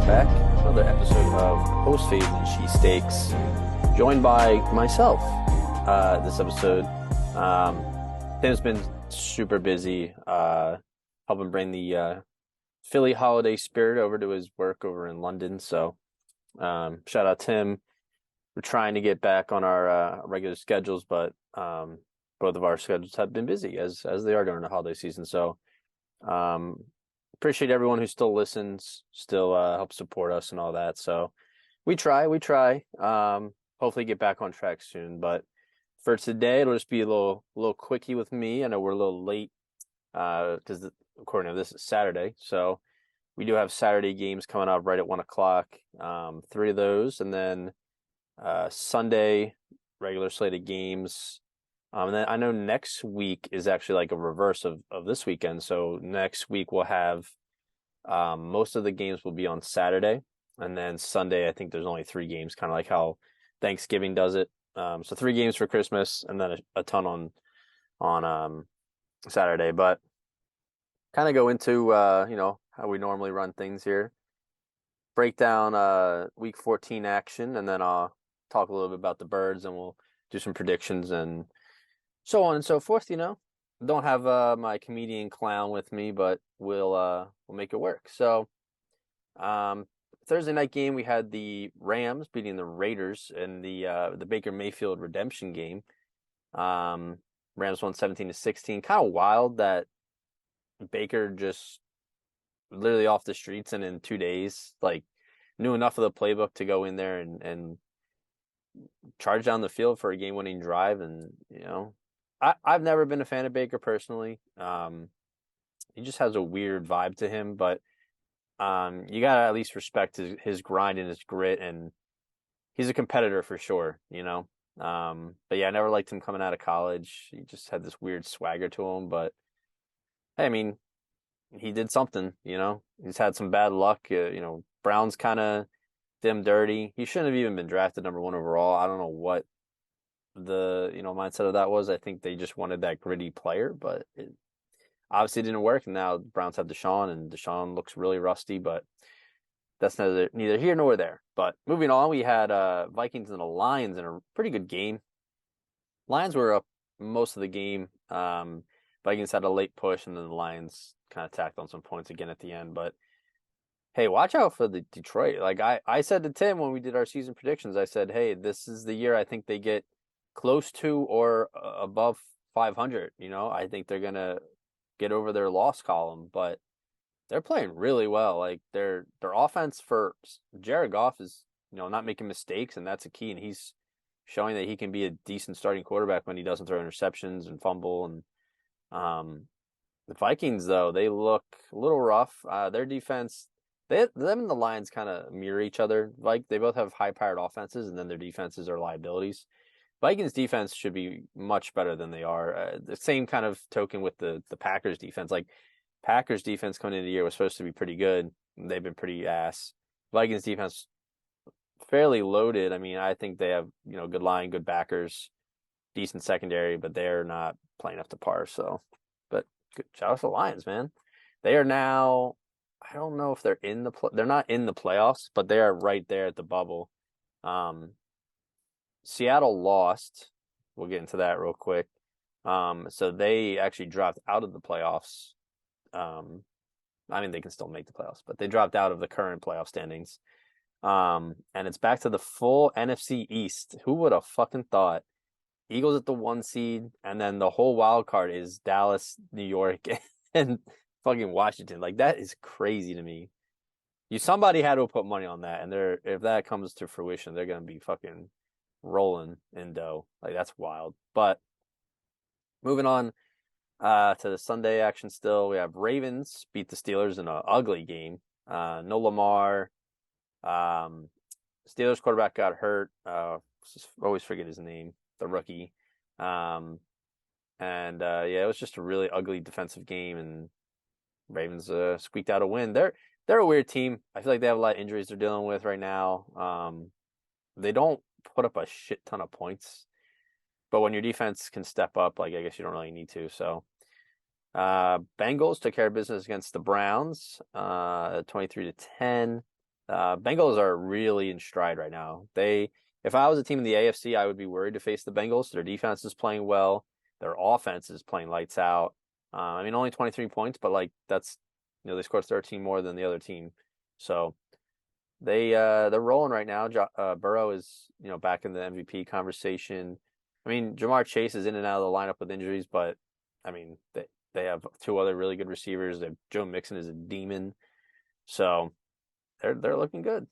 back. Another episode of Post-Fades Cheesesteaks, joined by myself. This episode, Tim's been super busy, helping bring the Philly holiday spirit over to his work over in London. So, shout out Tim. We're trying to get back on our regular schedules, but both of our schedules have been busy as they are during the holiday season. So, appreciate everyone who still listens, still helps support us and all that. So we try. Hopefully get back on track soon. But for today, it'll just be a little quickie with me. I know we're a little late because according to this, it's Saturday. So we do have Saturday games coming up right at 1 o'clock. 3 of those, and then Sunday regular slated games. And then I know next week is actually like a reverse of this weekend. So next week we'll have most of the games will be on Saturday. And then Sunday, I think there's only 3 games, kind of like how Thanksgiving does it. So 3 games for Christmas and then a ton on Saturday. But kind of go into, how we normally run things here. Break down week 14 action, and then I'll talk a little bit about the birds, and we'll do some predictions and so on and so forth. Don't have my comedian clown with me, but we'll make it work. So Thursday night game, we had the Rams beating the Raiders in the Baker Mayfield redemption game. Rams won 17-16. Kind of wild that Baker just literally off the streets and in 2 days, like, knew enough of the playbook to go in there and charge down the field for a game-winning drive. And I've never been a fan of Baker personally. He just has a weird vibe to him, but you gotta at least respect his grind and his grit, and he's a competitor for sure, But yeah, I never liked him coming out of college. He just had this weird swagger to him, but hey, I mean, he did something, He's had some bad luck, Browns kind of did him dirty. He shouldn't have even been drafted number 1 overall. I don't know what the mindset of that was. I think they just wanted that gritty player, but it obviously didn't work. And now Browns have Deshaun, and Deshaun looks really rusty, but that's neither here nor there. But moving on, we had Vikings and the Lions in a pretty good game. Lions were up most of the game. Vikings had a late push, and then the Lions kind of tacked on some points again at the end. But hey, watch out for the Detroit. Like I said to Tim when we did our season predictions, I said, hey, this is the year I think they get close to or above 500. I think they're gonna get over their loss column, but they're playing really well. Like their offense for Jared Goff is not making mistakes, and that's a key. And he's showing that he can be a decent starting quarterback when he doesn't throw interceptions and fumble. And the Vikings, though, they look a little rough. Their defense, them and the Lions kind of mirror each other. Like they both have high-powered offenses, and then their defenses are liabilities. Vikings defense should be much better than they are. The same kind of token with the Packers defense. Like Packers defense coming into the year was supposed to be pretty good. They've been pretty ass. Vikings defense fairly loaded. I mean, I think they have good line, good backers, decent secondary, but they're not playing up to par. So, but good shout out to the Lions, man. They are now. I don't know if they're they're not in the playoffs, but they are right there at the bubble. Seattle lost. We'll get into that real quick. So they actually dropped out of the playoffs. I mean, they can still make the playoffs, but they dropped out of the current playoff standings. And it's back to the full NFC East. Who would have fucking thought? Eagles at the 1 seed, and then the whole wild card is Dallas, New York, and fucking Washington. Like, that is crazy to me. Somebody had to put money on that, and if that comes to fruition, they're gonna be fucking rolling in dough. Like, that's wild. But moving on to the Sunday action still, we have Ravens beat the Steelers in an ugly game. No Lamar. Steelers quarterback got hurt. Always forget his name, the rookie. Yeah, it was just a really ugly defensive game, and Ravens squeaked out a win. They're a weird team. I feel like they have a lot of injuries they're dealing with right now. They don't put up a shit ton of points, but when your defense can step up, like, I guess you don't really need to. So Bengals took care of business against the Browns, 23-10. Bengals are really in stride right now. If I was a team in the AFC, I would be worried to face the Bengals. Their defense is playing well. Their offense is playing lights out. I mean, only 23 points, but like that's, they scored 13 more than the other team. So they're rolling right now. Burrow is, back in the MVP conversation. I mean, Jamar Chase is in and out of the lineup with injuries, but I mean, they have two other really good receivers. Joe Mixon is a demon. So they're looking good.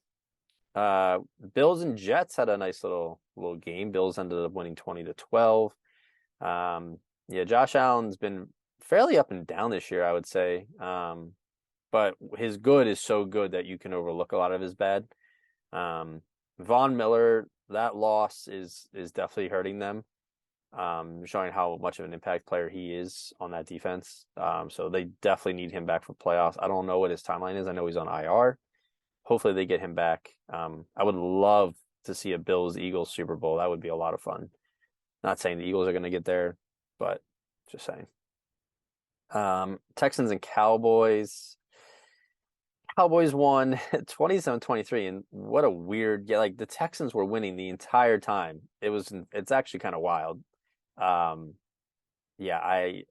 Bills and Jets had a nice little game. Bills ended up winning 20-12. Yeah, Josh Allen's been fairly up and down this year, I would say. But his good is so good that you can overlook a lot of his bad. Von Miller, that loss is definitely hurting them. Showing how much of an impact player he is on that defense. So they definitely need him back for playoffs. I don't know what his timeline is. I know he's on IR. Hopefully they get him back. I would love to see a Bills-Eagles Super Bowl. That would be a lot of fun. Not saying the Eagles are going to get there, but just saying. Texans and Cowboys. Cowboys won 27-23, and what a weird, yeah, like the Texans were winning the entire time. It's actually kind of wild. Yeah, I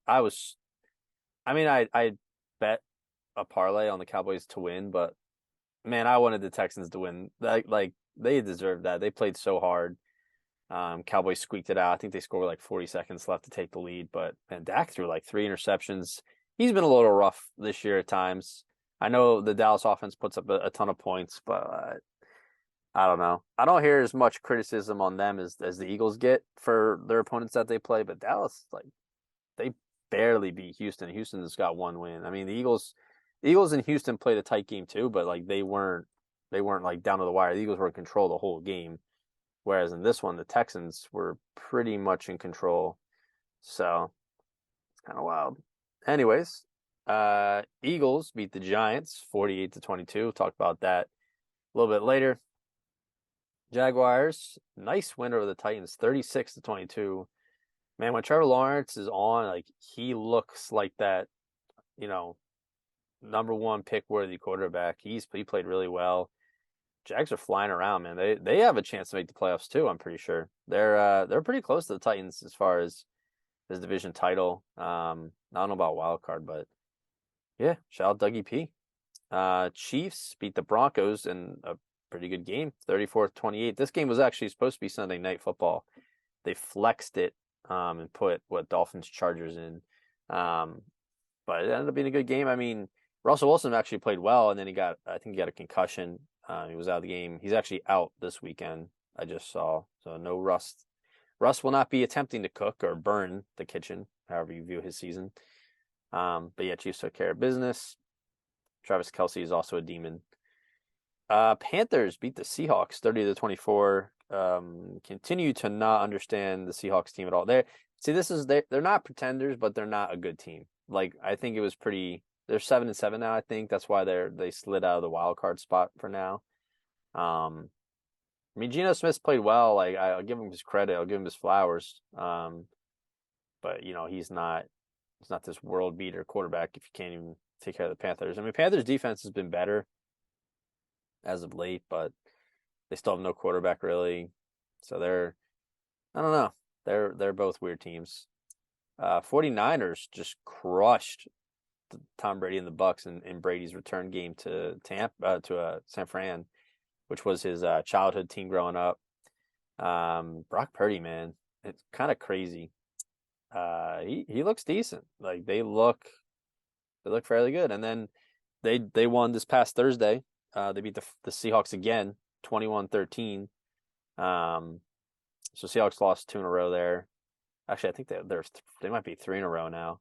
bet a parlay on the Cowboys to win, but man, I wanted the Texans to win. Like they deserved that. They played so hard. Cowboys squeaked it out. I think they scored with like 40 seconds left to take the lead, but man, Dak threw like 3 interceptions. He's been a little rough this year at times. I know the Dallas offense puts up a ton of points, but I don't know. I don't hear as much criticism on them as the Eagles get for their opponents that they play, but Dallas, like, they barely beat Houston. Houston's got one win. I mean, the Eagles and Houston played a tight game too, but like they weren't like down to the wire. The Eagles were in control the whole game, whereas in this one, the Texans were pretty much in control. So it's kind of wild. Anyways, Eagles beat the Giants 48-22. We'll talk about that a little bit later. Jaguars, nice win over the Titans, 36-22. Man, when Trevor Lawrence is on, like he looks like that, number one pick worthy quarterback. He played really well. Jags are flying around, man. They have a chance to make the playoffs too, I'm pretty sure. They're pretty close to the Titans as far as his division title. I don't know about wild card, but yeah, shout out Dougie P. Chiefs beat the Broncos in a pretty good game, 34-28. This game was actually supposed to be Sunday Night Football. They flexed it and put Dolphins Chargers in. But it ended up being a good game. I mean, Russell Wilson actually played well, and then I think he got a concussion. He was out of the game. He's actually out this weekend, I just saw. So no Russ. Russ will not be attempting to cook or burn the kitchen, however you view his season. But yeah, Chiefs took care of business. Travis Kelce is also a demon. Panthers beat the Seahawks 30-24. Continue to not understand the Seahawks team at all. They're not pretenders, but they're not a good team. Like I think it was they're 7-7 now, I think. That's why they slid out of the wild card spot for now. I mean, Geno Smith's played well. Like I'll give him his credit. I'll give him his flowers. But he's not this world beater quarterback if you can't even take care of the Panthers. I mean, Panthers defense has been better as of late, but they still have no quarterback really. So I don't know. They're both weird teams. 49ers just crushed Tom Brady and the Bucks in Brady's return game to San Fran, which was his childhood team growing up. Brock Purdy, man, it's kind of crazy. He looks decent. Like they look fairly good. And then they won this past Thursday. They beat the Seahawks again, 21-13. So Seahawks lost 2 in a row there. Actually, I think they might be 3 in a row now.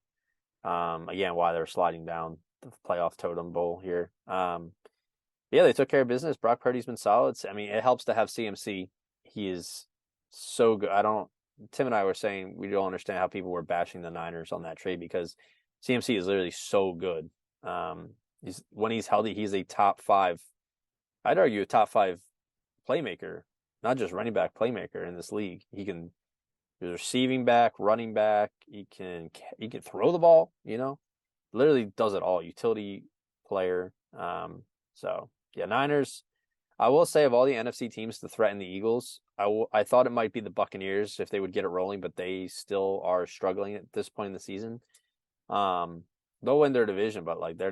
Again, why they're sliding down the playoff totem bowl here. Yeah, they took care of business. Brock Purdy's been solid. I mean, it helps to have CMC. He is so good. Tim and I were saying we don't understand how people were bashing the Niners on that trade because CMC is literally so good. When he's healthy, he's a top 5. I'd argue a top 5 playmaker, not just running back playmaker in this league. He's receiving back, running back. He can throw the ball. Literally does it all. Utility player. So yeah, Niners. I will say of all the NFC teams to threaten the Eagles, I thought it might be the Buccaneers if they would get it rolling, but they still are struggling at this point in the season. They'll win their division, but like they're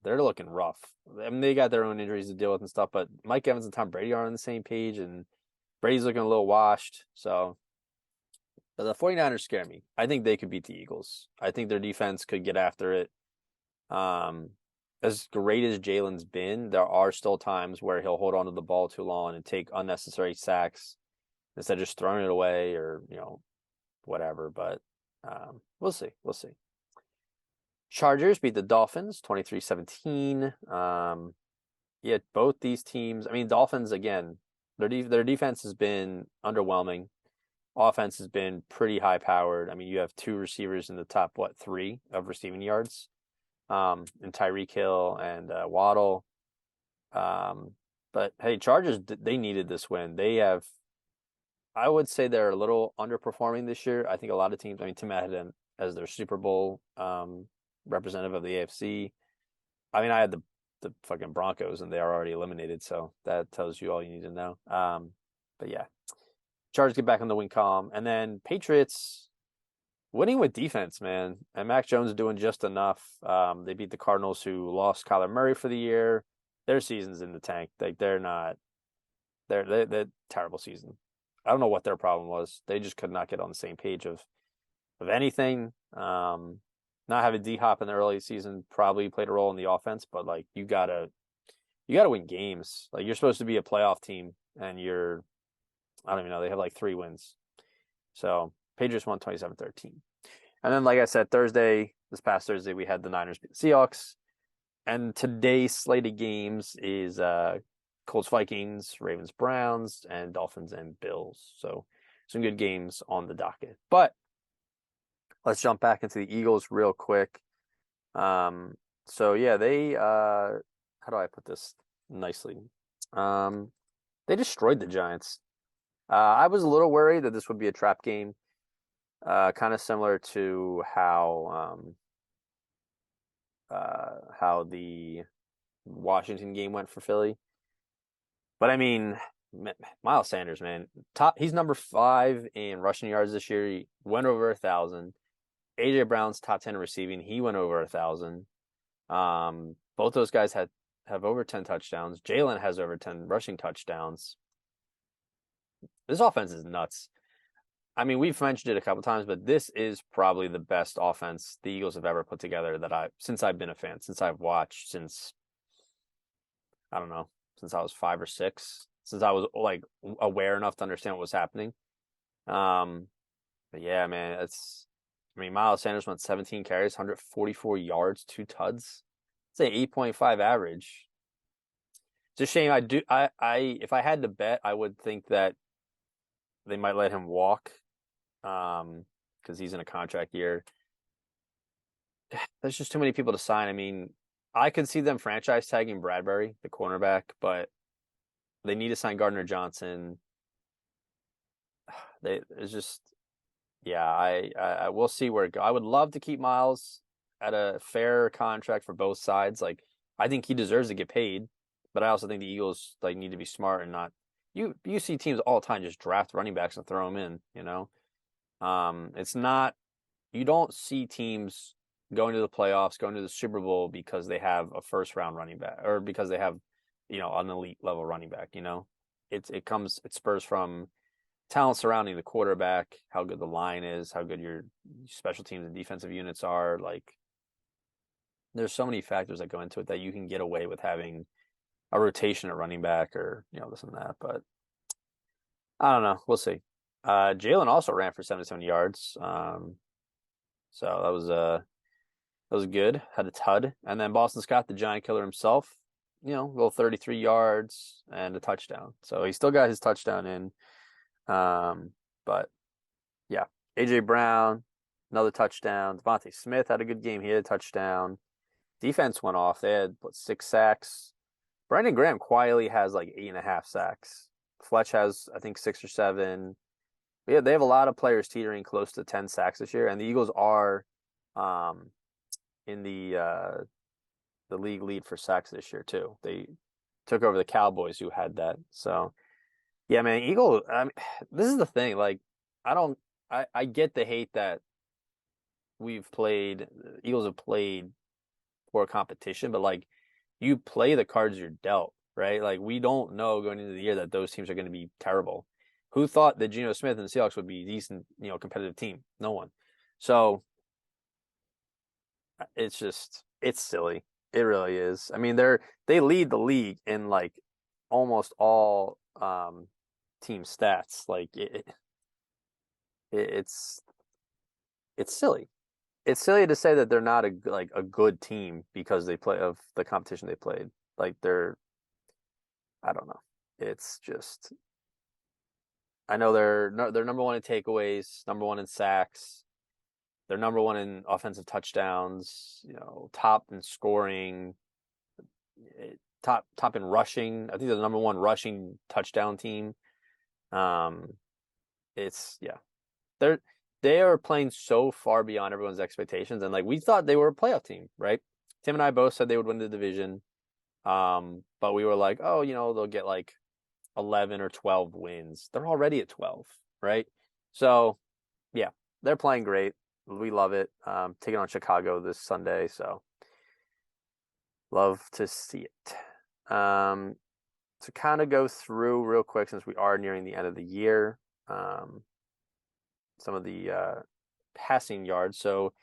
looking rough. I mean, they got their own injuries to deal with and stuff, but Mike Evans and Tom Brady are on the same page, and Brady's looking a little washed. So but the 49ers scare me. I think they could beat the Eagles. I think their defense could get after it. Um, as great as Jalen's been, there are still times where he'll hold on to the ball too long and take unnecessary sacks instead of just throwing it away or, whatever. But we'll see. We'll see. Chargers beat the Dolphins 23-17. Yeah, both these teams. I mean, Dolphins, again, their defense has been underwhelming. Offense has been pretty high powered. I mean, you have two receivers in the top, 3 of receiving yards, and Tyreek Hill and Waddle. But hey, Chargers, they needed this win. I would say they're a little underperforming this year. I think a lot of teams, I mean, Tim had them as their Super Bowl representative of the AFC. I mean, I had the fucking Broncos and they are already eliminated, so that tells you all you need to know. But yeah. Chargers get back on the win column. And then Patriots winning with defense, man. And Mac Jones doing just enough. They beat the Cardinals, who lost Kyler Murray for the year. Their season's in the tank. Like they're terrible season. I don't know what their problem was. They just could not get on the same page of anything. Not having D-Hop in the early season probably played a role in the offense, but like you gotta win games. Like you're supposed to be a playoff team, and I don't even know. They have like 3 wins. So Patriots won 27-13. And then, like I said, this past Thursday, we had the Niners beat the Seahawks. And today's slated games is Colts Vikings, Ravens Browns, and Dolphins and Bills. So some good games on the docket. But let's jump back into the Eagles real quick. So yeah, they how do I put this nicely? They destroyed the Giants. I was a little worried that this would be a trap game, kind of similar to how the Washington game went for Philly. But I mean, Miles Sanders, man, he's number 5 in rushing yards this year. He went over 1,000. AJ Brown's top 10 receiving. He went over 1,000. Both those guys have over 10 touchdowns. Jalen has over 10 rushing touchdowns. This offense is nuts. I mean, we've mentioned it a couple times, but this is probably the best offense the Eagles have ever put together since I've been a fan, since I've watched, since I was 5 or 6, since I was like aware enough to understand what was happening. But yeah, man, Miles Sanders went 17 carries, 144 yards, 2 tuds. It's an 8.5 average. It's a shame. If I had to bet, I would think that they might let him walk, because he's in a contract year. There's just too many people to sign. I mean, I could see them franchise tagging Bradbury, the cornerback, but they need to sign Gardner Johnson. I will see where it goes. I would love to keep Miles at a fair contract for both sides. Like, I think he deserves to get paid, but I also think the Eagles need to be smart and not. You see teams all the time just draft running backs and throw them in. It's not. You don't see teams going to the playoffs, going to the Super Bowl because they have a first-round running back or because they have, an elite level running back. It spurs from talent surrounding the quarterback, how good the line is, how good your special teams and defensive units are. Like, there's so many factors that go into it that you can get away with having a rotation at running back or, this and that. But I don't know. We'll see. Jalen also ran for 77 yards. So that was good. Had a tud. And then Boston Scott, the giant killer himself, little 33 yards and a touchdown. So he still got his touchdown in. But yeah, AJ Brown, another touchdown. Devontae Smith had a good game. He had a touchdown. Defense went off. They had 6 sacks. Brandon Graham quietly has 8.5 sacks. Fletch has, I think, 6 or 7. But yeah, they have a lot of players teetering close to 10 sacks this year, and the Eagles are in the league lead for sacks this year too. took over the Cowboys, who had that. So yeah, man, I mean, this is the thing. Like, I don't, I get the hate that Eagles have played for competition, but like, you play the cards you're dealt, right? Like, we don't know going into the year that those teams are going to be terrible. Who thought that Geno Smith and the Seahawks would be a decent, competitive team? No one. So it's silly. It really is. I mean, they lead the league in like almost all team stats. Like it's it's silly. It's silly to say that they're not a good team because they play of the competition they played. Like I don't know. It's just I know they're number one in takeaways, number one in sacks, they're number one in offensive touchdowns, top in scoring, top in rushing. I think they're the number one rushing touchdown team. Um, it's yeah, they're they are playing so far beyond everyone's expectations, and like we thought they were a playoff team, right? Tim and I both said they would win the division, but we were like, oh, they'll get like 11 or 12 wins. They're already at 12, right? So yeah, they're playing great. We love it. Taking on Chicago this Sunday, so love to see it. To kind of go through real quick, since we are nearing the end of the year, some of the passing yards. So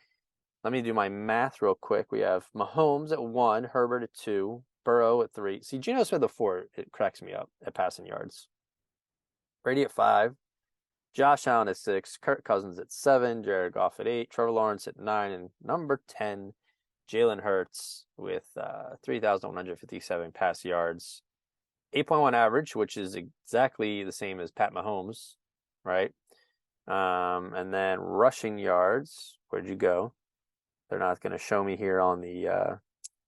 let me do my math real quick. We have Mahomes at 1, Herbert at 2, Burrow at 3. See, Geno Smith at 4, it cracks me up at passing yards. Brady at 5, Josh Allen at 6, Kirk Cousins at 7, Jared Goff at 8, Trevor Lawrence at 9, and number 10, Jalen Hurts with 3,157 pass yards. 8.1 average, which is exactly the same as Pat Mahomes, right? And then rushing yards, where'd you go? They're not going to show me here on the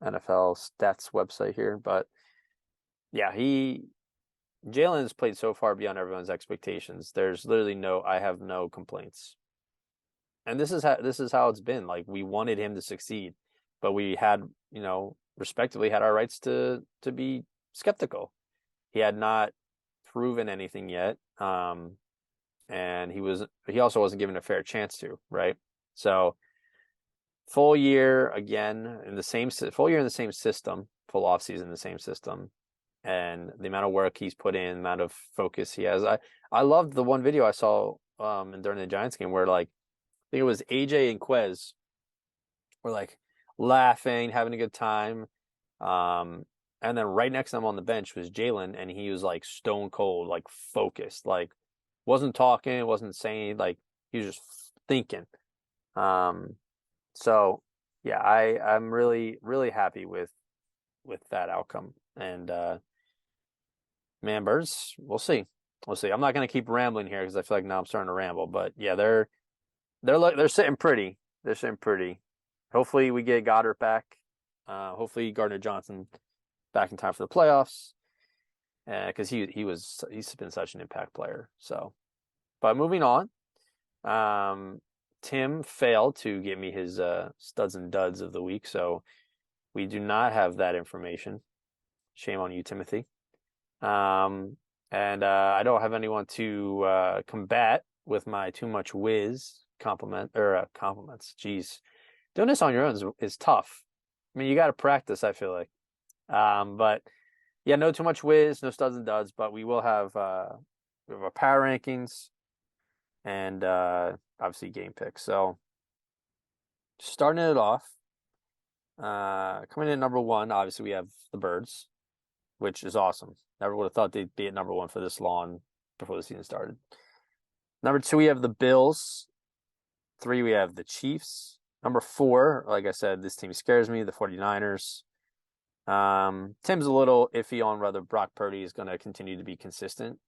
NFL stats website here, but yeah, Jalen has played so far beyond everyone's expectations. There's literally I have no complaints. And this is how it's been. Like, we wanted him to succeed, but we had, respectively had our rights to be skeptical. He had not proven anything yet. And he also wasn't given a fair chance to, right? So full year again in the same full year in the same system, full off season in the same system, and the amount of work he's put in, the amount of focus he has. I loved the one video I saw during the Giants game where like I think it was AJ and Quez were like laughing, having a good time. And then right next to them on the bench was Jalen, and he was like stone cold, like focused, like wasn't talking, wasn't saying, like he was just thinking. So yeah, I'm really, really happy with that outcome. And man, Birds, we'll see. We'll see. I'm not gonna keep rambling here because I feel like now I'm starting to ramble. But yeah, they're sitting pretty. They're sitting pretty. Hopefully we get Goddard back. Hopefully Gardner Johnson back in time for the playoffs. Because he's been such an impact player. So, but moving on, Tim failed to give me his studs and duds of the week, so we do not have that information. Shame on you, Timothy. And I don't have anyone to combat with my too much whiz compliments. Jeez, doing this on your own is tough. I mean, you got to practice, I feel like. But yeah, no too much whiz, no studs and duds, but we will have our power rankings and obviously game picks. So starting it off, coming in at number 1, obviously we have the Birds, which is awesome. Never would have thought they'd be at number 1 for this long before the season started. Number 2, we have the Bills. 3, we have the Chiefs. Number 4, like I said, this team scares me, the 49ers. Tim's a little iffy on whether Brock Purdy is going to continue to be consistent.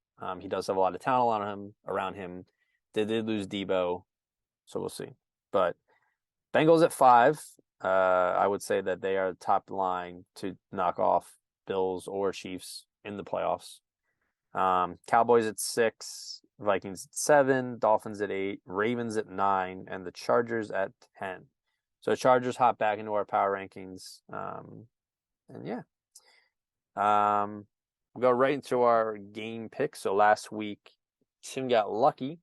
He does have a lot of talent around him. They did lose Debo, so we'll see. But Bengals at 5, I would say that they are the top line to knock off Bills or Chiefs in the playoffs. Cowboys at 6, Vikings at 7, Dolphins at 8, Ravens at 9, and the Chargers at 10. So Chargers hop back into our power rankings. And yeah, We'll go right into our game picks. So last week, Tim got lucky.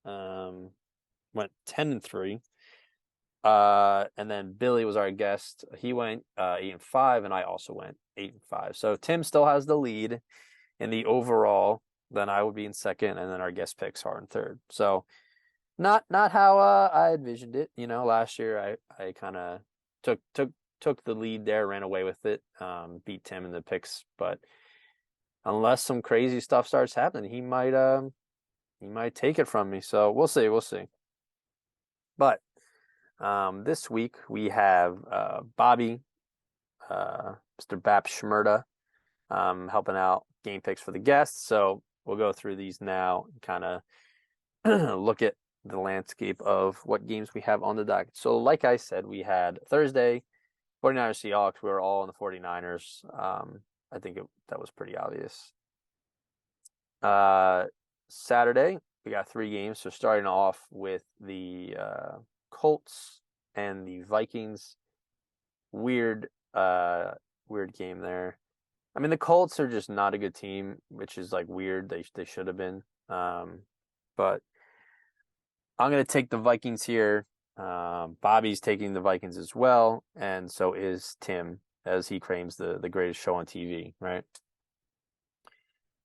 Went 10-3. And then Billy was our guest. He went 8-5, and I also went 8-5. So Tim still has the lead in the overall. Then I would be in second, and then our guest picks are in third. So not how I envisioned it. Last year I kind of took the lead there, ran away with it, beat Tim in the picks. But unless some crazy stuff starts happening, he might take it from me. So we'll see. But this week we have Bobby, Mr. Bap Schmerda, helping out game picks for the guests. So we'll go through these now and kind of look at the landscape of what games we have on the docket. So like I said, we had Thursday, 49ers Seahawks. We were all on the 49ers. I think that was pretty obvious. Saturday, we got 3 games. So starting off with the Colts and the Vikings. Weird game there. I mean, the Colts are just not a good team, which is like weird. They should have been. But I'm gonna take the Vikings here. Bobby's taking the Vikings as well, and so is Tim, as he claims the greatest show on TV, right?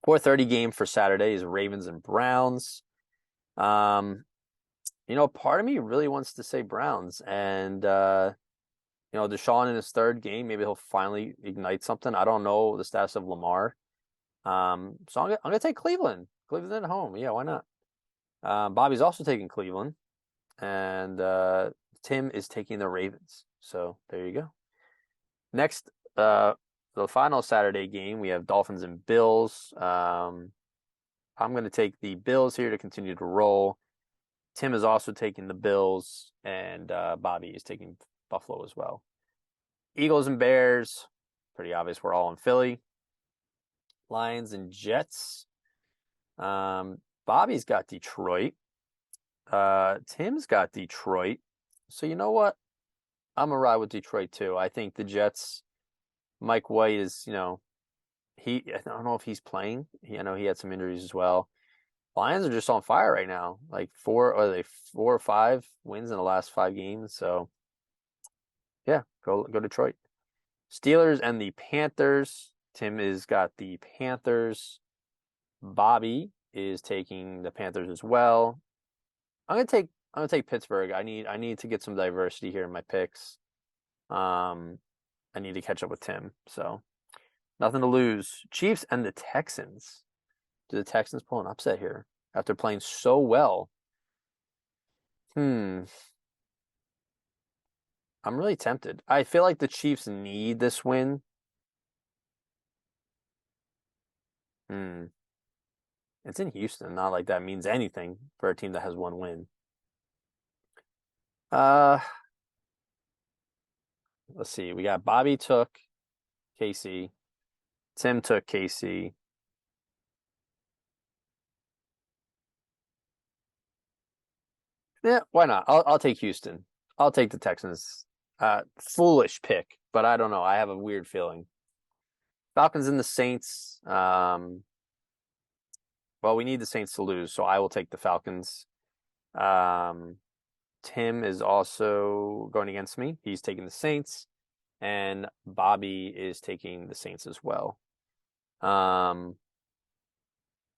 4:30 game for Saturday is Ravens and Browns. Part of me really wants to say Browns, and Deshaun in his 3rd game, maybe he'll finally ignite something. I don't know the status of Lamar. So I'm gonna take Cleveland. Cleveland at home. Yeah, why not? Bobby's also taking Cleveland, and Tim is taking the Ravens. So there you go. Next, the final Saturday game, we have Dolphins and Bills. I'm going to take the Bills here to continue to roll. Tim is also taking the Bills, and Bobby is taking Buffalo as well. Eagles and Bears, pretty obvious. We're all in Philly. Lions and Jets. Bobby's got Detroit. Tim's got Detroit. So you know what? I'm going to ride with Detroit too. I think the Jets, Mike White is, I don't know if he's playing. I know he had some injuries as well. Lions are just on fire right now. Like 4 or 5 wins in the last 5 games. So yeah, go Detroit. Steelers and the Panthers. Tim has got the Panthers. Bobby is taking the Panthers as well. I'm gonna take Pittsburgh. I need to get some diversity here in my picks. I need to catch up with Tim. So nothing to lose. Chiefs and the Texans. Do the Texans pull an upset here after playing so well? I'm really tempted. I feel like the Chiefs need this win. It's in Houston. Not like that means anything for a team that has 1 win. Let's see. We got Bobby took KC. Tim took KC. Yeah, why not? I'll take Houston. I'll take the Texans. Foolish pick, but I don't know. I have a weird feeling. Falcons and the Saints. Well, we need the Saints to lose, so I will take the Falcons. Tim is also going against me. He's taking the Saints, and Bobby is taking the Saints as well.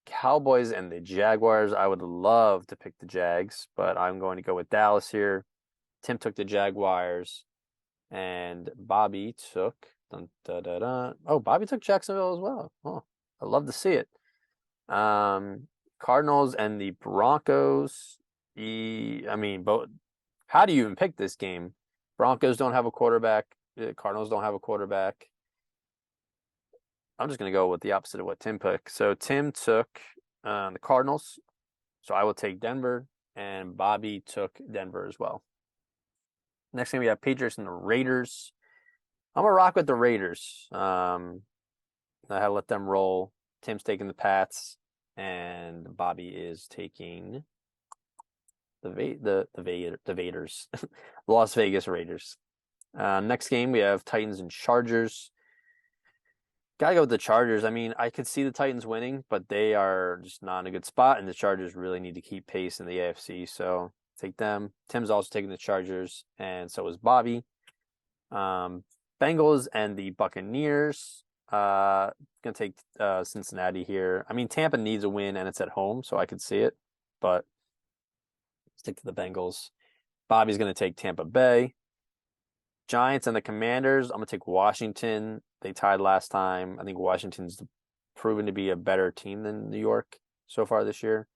Cowboys and the Jaguars. I would love to pick the Jags, but I'm going to go with Dallas here. Tim took the Jaguars, and Bobby took. Oh, Bobby took Jacksonville as well. Oh, I'd love to see it. Cardinals and the Broncos. Both. How do you even pick this game? Broncos don't have a quarterback. The Cardinals don't have a quarterback. I'm just going to go with the opposite of what Tim picked. So Tim took the Cardinals. So I will take Denver, and Bobby took Denver as well. Next game, we have Patriots and the Raiders. I'm going to rock with the Raiders. I had to let them roll. Tim's taking the Pats, and Bobby is taking the Vaders, the Las Vegas Raiders. Next game, we have Titans and Chargers. Gotta go with the Chargers. I mean, I could see the Titans winning, but they are just not in a good spot, and the Chargers really need to keep pace in the AFC. So take them. Tim's also taking the Chargers, and so is Bobby. Bengals and the Buccaneers. Gonna take Cincinnati here. I mean, Tampa needs a win, and it's at home, so I could see it, but stick to the Bengals. Bobby's gonna take Tampa Bay. Giants and the Commanders. I'm gonna take Washington. They tied last time. I think Washington's proven to be a better team than New York so far this year.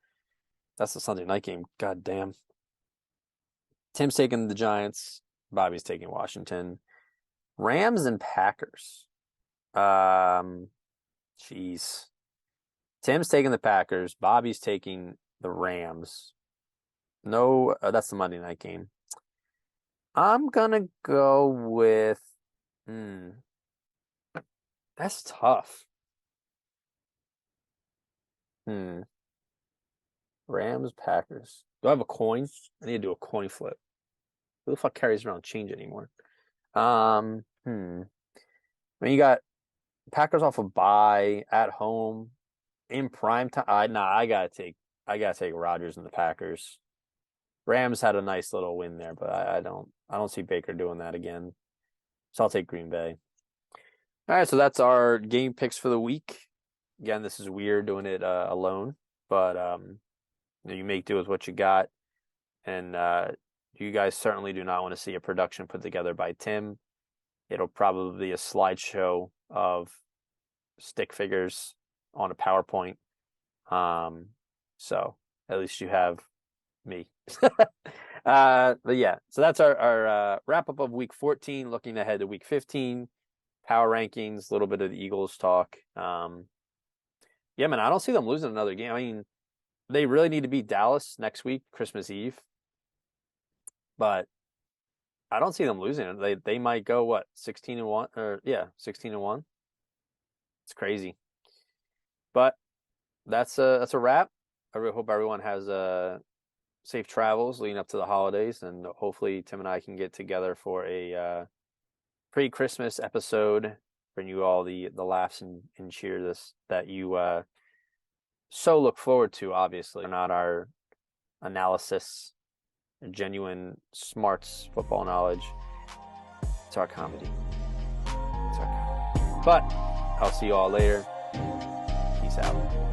That's the Sunday night game. God damn. Tim's taking the Giants. Bobby's taking Washington. Rams and Packers. Jeez. Tim's taking the Packers. Bobby's taking the Rams. No, that's the Monday night game. I'm gonna go with. That's tough. Rams, Packers. Do I have a coin? I need to do a coin flip. Who the fuck carries around change anymore? I mean, you got Packers off a bye at home in prime time. I gotta take Rodgers and the Packers. Rams had a nice little win there, but I don't see Baker doing that again. So I'll take Green Bay. All right, so that's our game picks for the week. Again, this is weird doing it alone, but you make do with what you got. And you guys certainly do not want to see a production put together by Tim. It'll probably be a slideshow of stick figures on a PowerPoint. So at least you have me. But yeah, so that's our wrap up of week 14, looking ahead to week 15, power rankings, a little bit of the Eagles talk. Yeah, man, I don't see them losing another game. I mean, they really need to beat Dallas next week, Christmas Eve. But I don't see them losing it. They might go what, 16-1 or 16-1. It's crazy. But that's a wrap. I really hope everyone has safe travels leading up to the holidays, and hopefully Tim and I can get together for a pre-Christmas episode, bring you all the laughs and cheers that you so look forward to. Obviously, not our analysis, genuine smarts, football knowledge. It's our comedy. But I'll see you all later. Peace out.